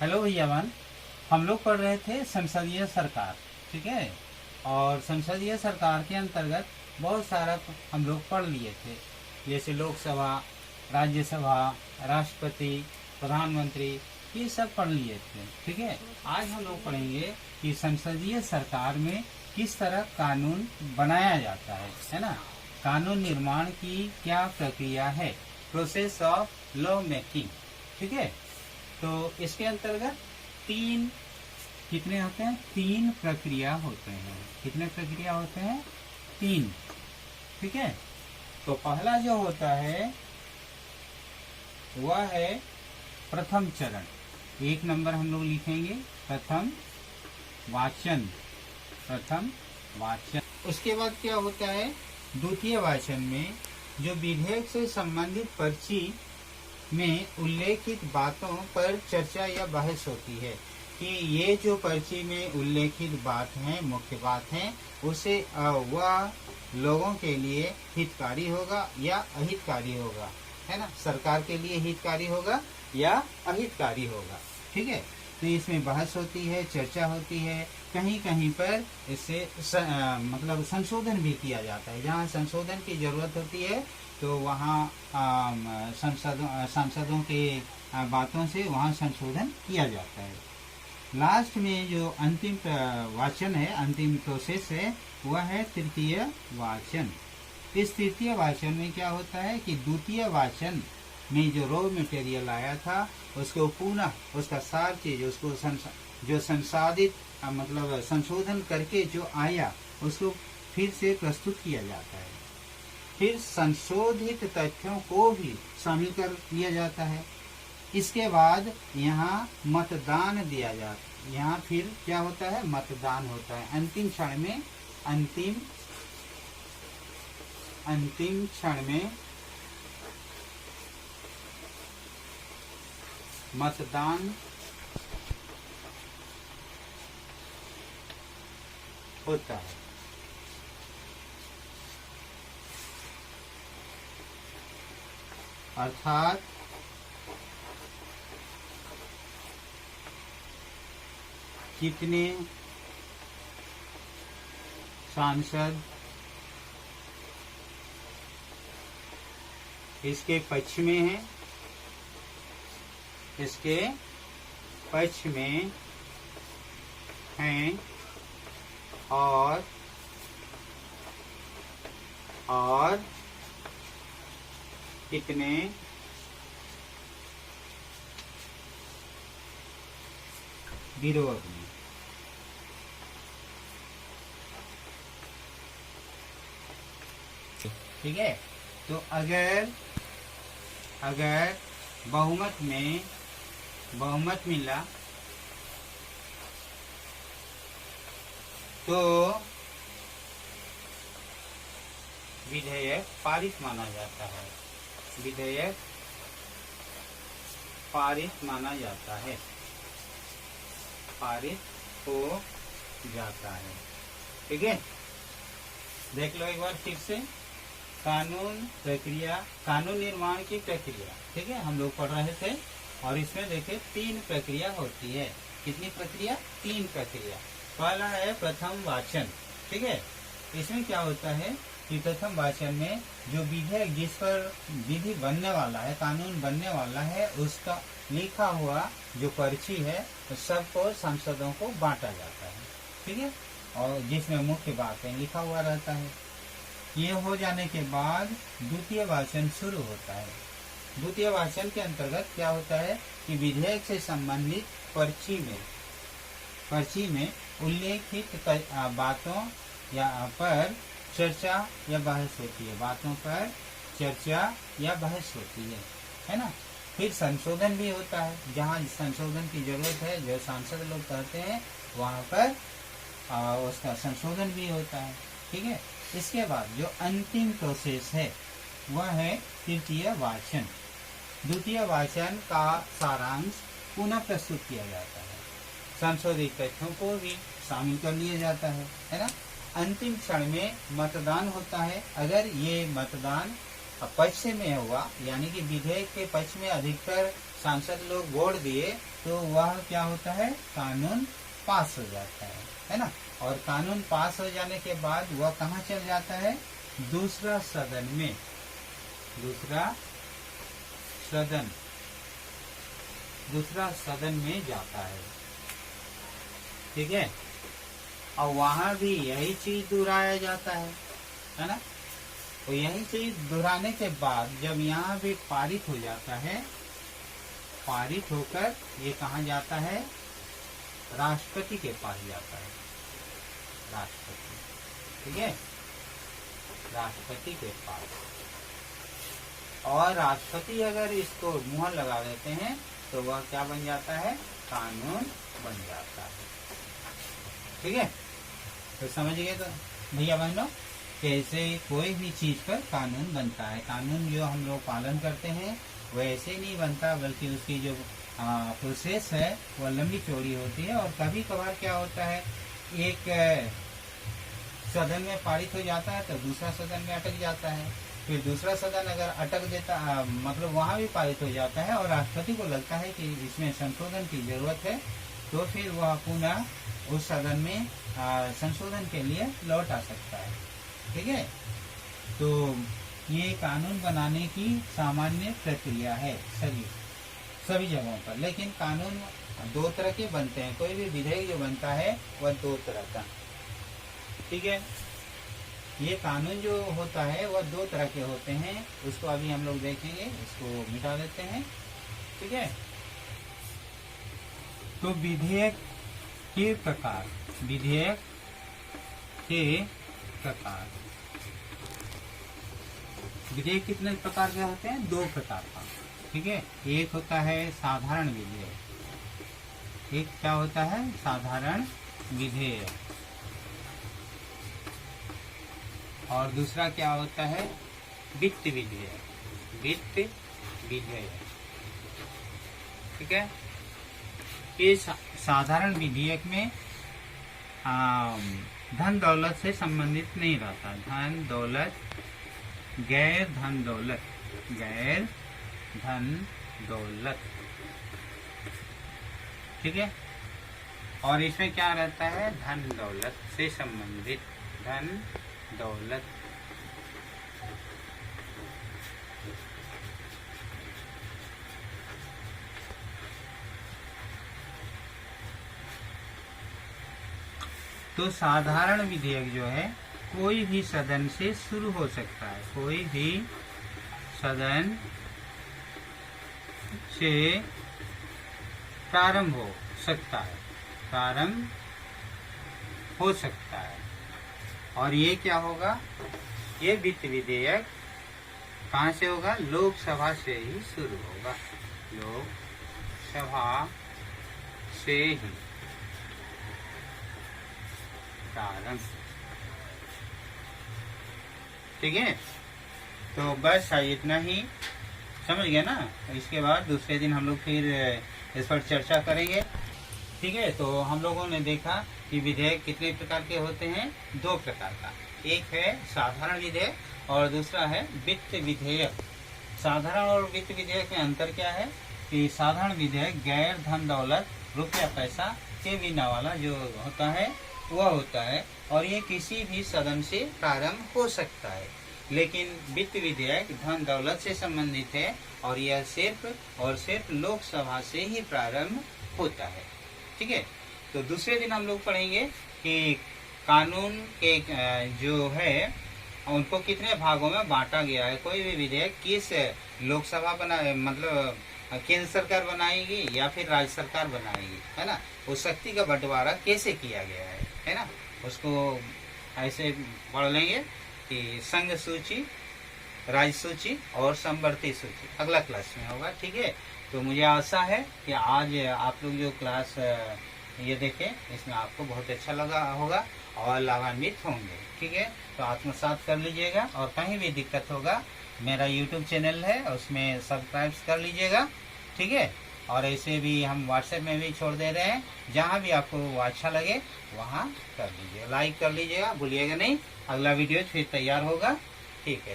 Hello भैयावान। हम लोग पढ़ रहे थे संसदीय सरकार, ठीक है। और संसदीय सरकार के अंतर्गत बहुत सारा हम लोग पढ़ लिए थे, जैसे लोकसभा, राज्यसभा, राष्ट्रपति, प्रधानमंत्री, ये सब पढ़ लिए थे, ठीक है। आज हम लोग पढ़ेंगे कि संसदीय सरकार में किस तरह कानून बनाया जाता है ना। कानून निर्माण की क्या प्रक्रिया है, प्रोसेस ऑफ लॉ मेकिंग, ठीक है। तो इसके अंतर्गत तीन प्रक्रिया होते हैं। कितने प्रक्रिया होते हैं? तीन, ठीक है। तो पहला जो होता है वह है प्रथम चरण। 1 नंबर हम लोग लिखेंगे प्रथम वाचन। प्रथम वाचन। उसके बाद क्या होता है? द्वितीय वाचन में जो विधेयक से संबंधित पर्ची में उल्लेखित बातों पर चर्चा या बहस होती है कि ये जो पर्ची में उल्लेखित बात है, मुख्य बात है, उसे वह लोगों के लिए हितकारी होगा या अहितकारी होगा, है ना। सरकार के लिए हितकारी होगा या अहितकारी होगा, ठीक है। तो इसमें बहस होती है, चर्चा होती है। कहीं कहीं पर इससे मतलब संशोधन भी किया जाता है। जहाँ संशोधन की जरूरत होती है तो वहाँ सांसदों के बातों से वहाँ संशोधन किया जाता है। लास्ट में जो अंतिम वाचन है, अंतिम प्रोसेस है, वह है तृतीय वाचन। इस तृतीय वाचन में क्या होता है कि द्वितीय वाचन में जो रॉ मटेरियल आया था उसको पुनः उसका सार चीज उसको जो संसाधित मतलब संशोधन करके जो आया उसको फिर से प्रस्तुत किया जाता है। फिर संशोधित तथ्यों को भी शामिल कर लिया जाता है। इसके बाद यहाँ मतदान दिया जाता है। यहाँ फिर क्या होता है? मतदान होता है। अंतिम क्षण में मतदान होता है। अर्थात कितने सांसद इसके पक्ष में हैं, इसके पक्ष में हैं और कितने विरोध में। ठीक है। तो अगर बहुमत मिला तो विधेयक पारित माना जाता है। विधेयक पारित माना जाता है, पारित हो जाता है, ठीक है। देख लो एक बार फिर से कानून निर्माण की प्रक्रिया, ठीक है। हम लोग पढ़ रहे थे और इसमें देखे 3 प्रक्रिया होती है। कितनी प्रक्रिया? 3 प्रक्रिया। पहला है प्रथम वाचन, ठीक है। इसमें क्या होता है कि प्रथम वाचन में जो विधेयक जिस पर विधि बनने वाला है, कानून बनने वाला है, उसका लिखा हुआ जो पर्ची है सबको सांसदों को बांटा जाता है, ठीक है। और जिसमें मुख्य बातें लिखा हुआ रहता है। ये हो जाने के बाद द्वितीय वाचन शुरू होता है। द्वितीय वाचन के अंतर्गत क्या होता है कि विधेयक से संबंधित पर्ची में उल्लेखित बातों या पर चर्चा या बहस होती है। बातों पर चर्चा या बहस होती है ना। फिर संशोधन भी होता है। जहाँ संशोधन की जरूरत है, जो सांसद लोग कहते हैं, वहाँ पर उसका संशोधन भी होता है, ठीक है। इसके बाद जो अंतिम प्रोसेस है वह है तृतीय वाचन। द्वितीय वाचन का सारांश पुनः प्रस्तुत किया जाता है। संशोधित तथ्यों को भी शामिल कर लिया जाता है ना। अंतिम क्षण में मतदान होता है। अगर ये मतदान पक्ष में हुआ, यानी कि विधेयक के पक्ष में अधिकतर सांसद लोग वोट दिए, तो वह क्या होता है, कानून पास हो जाता है ना। और कानून पास हो जाने के बाद वह कहाँ चल जाता है, दूसरा सदन में, दूसरा सदन में जाता है, ठीक है। और वहां भी यही चीज दोहराया जाता है ना। तो यही चीज दोहराने के बाद जब यहाँ भी पारित हो जाता है, पारित होकर ये कहाँ जाता है, राष्ट्रपति के पास जाता है, राष्ट्रपति, ठीक है, राष्ट्रपति के पास। और राष्ट्रपति अगर इसको मुहर लगा देते हैं तो वह क्या बन जाता है, कानून बन जाता है, ठीक है। तो समझ गए तो भैया बहनों, कैसे कोई भी चीज पर कानून बनता है। कानून जो हम लोग पालन करते हैं वह ऐसे नहीं बनता, बल्कि उसकी जो प्रोसेस है वह लंबी चौड़ी होती है। और कभी कभार क्या होता है, एक सदन में पारित हो जाता है तो दूसरा सदन में अटक जाता है, फिर दूसरा सदन अगर अटक देता मतलब वहां भी पारित हो जाता है और राष्ट्रपति को लगता है कि इसमें संशोधन की जरूरत है, तो फिर वह पुनः उस सदन में संशोधन के लिए लौट आ सकता है, ठीक है। तो ये कानून बनाने की सामान्य प्रक्रिया है सभी जगहों पर। लेकिन कानून दो तरह के बनते हैं, कोई भी विधेयक जो बनता है वह दो तरह का, ठीक है। ये कानून जो होता है वह दो तरह के होते हैं, उसको अभी हम लोग देखेंगे, इसको मिटा देते हैं, ठीक है। तो विधेयक के प्रकार, विधेयक के प्रकार, विधेयक कितने प्रकार के होते हैं, दो प्रकार का, ठीक है। एक होता है साधारण विधेयक, एक क्या होता है, साधारण विधेयक, और दूसरा क्या होता है, वित्त विधेयक, वित्त विधेयक, ठीक है। ये साधारण विधेयक में धन दौलत से संबंधित नहीं रहता, धन दौलत, गैर धन दौलत, गैर धन दौलत, ठीक है। और इसमें क्या रहता है, धन दौलत से संबंधित, धन दौलत, तो साधारण विधेयक जो है कोई भी सदन से शुरू हो सकता है, कोई भी सदन से प्रारंभ हो सकता है, प्रारंभ हो सकता है। और ये क्या होगा, ये वित्त विधेयक कहाँ से होगा, लोकसभा से ही शुरू होगा, लोकसभा से ही प्रारंभ, ठीक है। तो बस इतना ही, समझ गया ना। इसके बाद दूसरे दिन हम लोग फिर इस पर चर्चा करेंगे, ठीक है। तो हम लोगों ने देखा कि विधेयक कितने प्रकार के होते हैं, दो प्रकार का, एक है साधारण विधेयक और दूसरा है वित्त विधेयक। साधारण और वित्त विधेयक में अंतर क्या है कि साधारण विधेयक गैर धन दौलत, रुपया पैसा के बिना वाला जो होता है वह होता है, और ये किसी भी सदन से प्रारंभ हो सकता है। लेकिन वित्त विधेयक धन दौलत से संबंधित है और यह सिर्फ और सिर्फ लोकसभा से ही प्रारंभ होता है, ठीक है। तो दूसरे दिन हम लोग पढ़ेंगे कि कानून के जो है उनको कितने भागों में बांटा गया है, कोई भी विधेयक किस लोकसभा बना, मतलब केंद्र सरकार बनाएगी या फिर राज्य सरकार बनाएगी, है ना। उस शक्ति का बंटवारा कैसे किया गया है ना। उसको ऐसे पढ़ लेंगे कि संघ सूची, राज्य सूची और समवर्ती सूची अगला क्लास में होगा, ठीक है। तो मुझे आशा है कि आज आप लोग जो क्लास ये देखें इसमें आपको बहुत अच्छा लगा होगा और लाभान्वित होंगे, ठीक है। तो आत्मसात कर लीजिएगा, और कहीं भी दिक्कत होगा मेरा YouTube चैनल है उसमें सब्सक्राइब कर लीजिएगा, ठीक है। और ऐसे भी हम व्हाट्सएप में भी छोड़ दे रहे हैं, जहाँ भी आपको अच्छा लगे वहाँ कर लीजिएगा, लाइक कर लीजिएगा, भूलिएगा नहीं। अगला वीडियो फिर तैयार होगा, ठीक है।